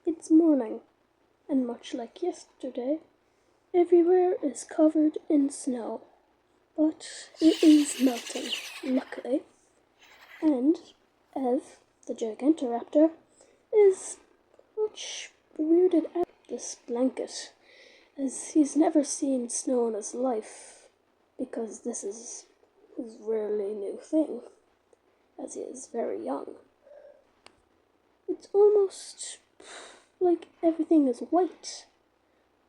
It's morning, and much like yesterday, everywhere is covered in snow. But it is melting, luckily, and Ev, the Gigantoraptor, is much weirded out this blanket, as he's never seen snow in his life, because this is his rarely new thing, as he is very young. It's almost like everything is white,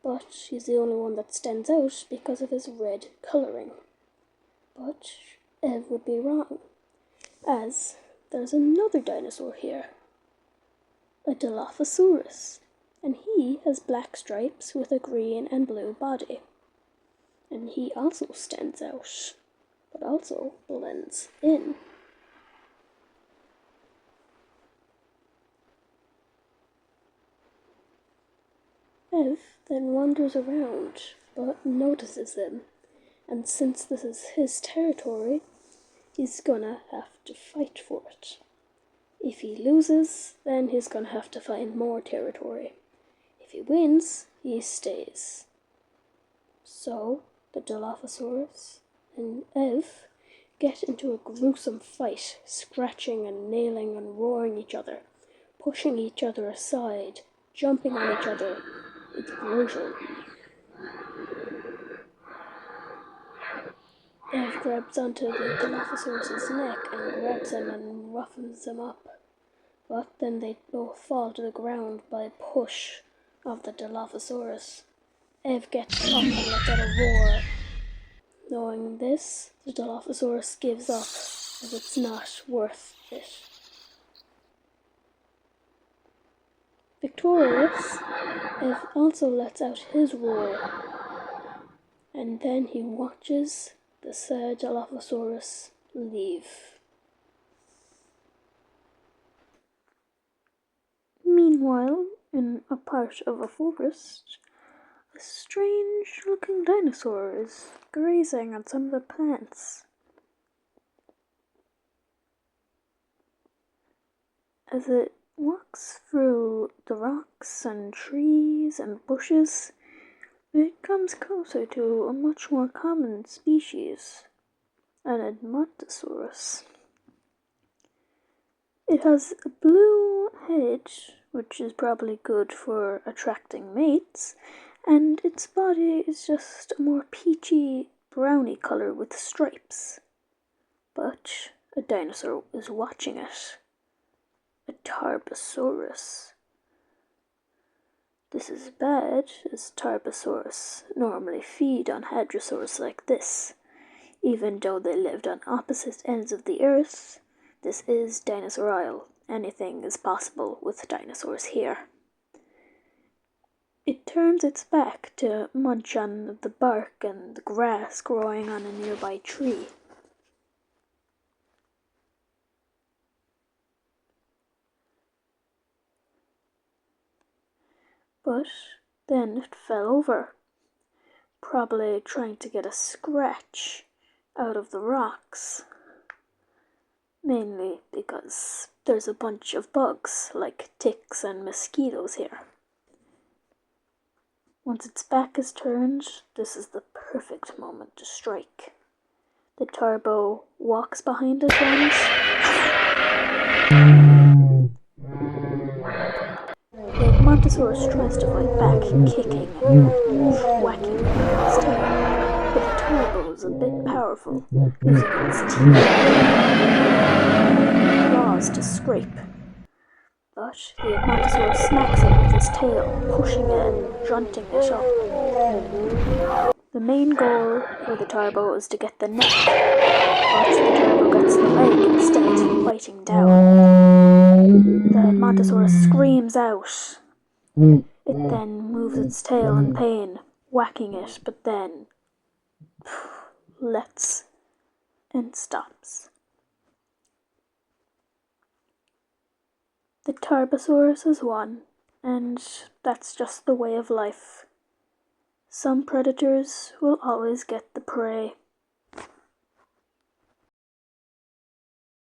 but he's the only one that stands out because of his red colouring. But Ev would be wrong, as there's another dinosaur here, a Dilophosaurus, and he has black stripes with a green and blue body. And he also stands out, but also blends in. Ev then wanders around, but notices them, and since this is his territory, he's gonna have to fight for it. If he loses, then he's gonna have to find more territory. If he wins, he stays. So, the Dilophosaurus and Ev get into a gruesome fight, scratching and nailing and roaring each other, pushing each other aside, jumping on each other. It's brutal. Ev grabs onto the Dilophosaurus' neck and grabs him and roughens him up. But then they both fall to the ground by a push of the Dilophosaurus. Ev gets up and lets out a roar. Knowing this, the Dilophosaurus gives up, as it's not worth it. Victorious, Ev also lets out his roar, and then he watches the sad Dilophosaurus leave. Meanwhile, in a part of a forest, a strange-looking dinosaur is grazing on some of the plants. As it walks through the rocks and trees and bushes, it comes closer to a much more common species, an Edmontosaurus. It has a blue head, which is probably good for attracting mates, and its body is just a more peachy browny colour with stripes. But a dinosaur is watching it. A Tarbosaurus. This is bad, as Tarbosaurus normally feed on hadrosaurs like this. Even though they lived on opposite ends of the earth, this is Dinosaur Isle. Anything is possible with dinosaurs here. It turns its back to munch on the bark and the grass growing on a nearby tree. But then it fell over, probably trying to get a scratch out of the rocks. Mainly because there's a bunch of bugs, like ticks and mosquitoes here. Once its back is turned, this is the perfect moment to strike. The Tarbo walks behind it once. The Edmontosaurus tries to fight back, kicking and whacking with its tail, but the Tarbo is a bit powerful, using its teeth and claws to scrape. But the Edmontosaurus smacks it with his tail, pushing it and jolting it up. The main goal for the Tarbo is to get the neck, but the Tarbo gets the leg instead, biting down. The Edmontosaurus screams out. It then moves its tail in pain, whacking it, but then lets and stops. The Tarbosaurus has won, and that's just the way of life. Some predators will always get the prey.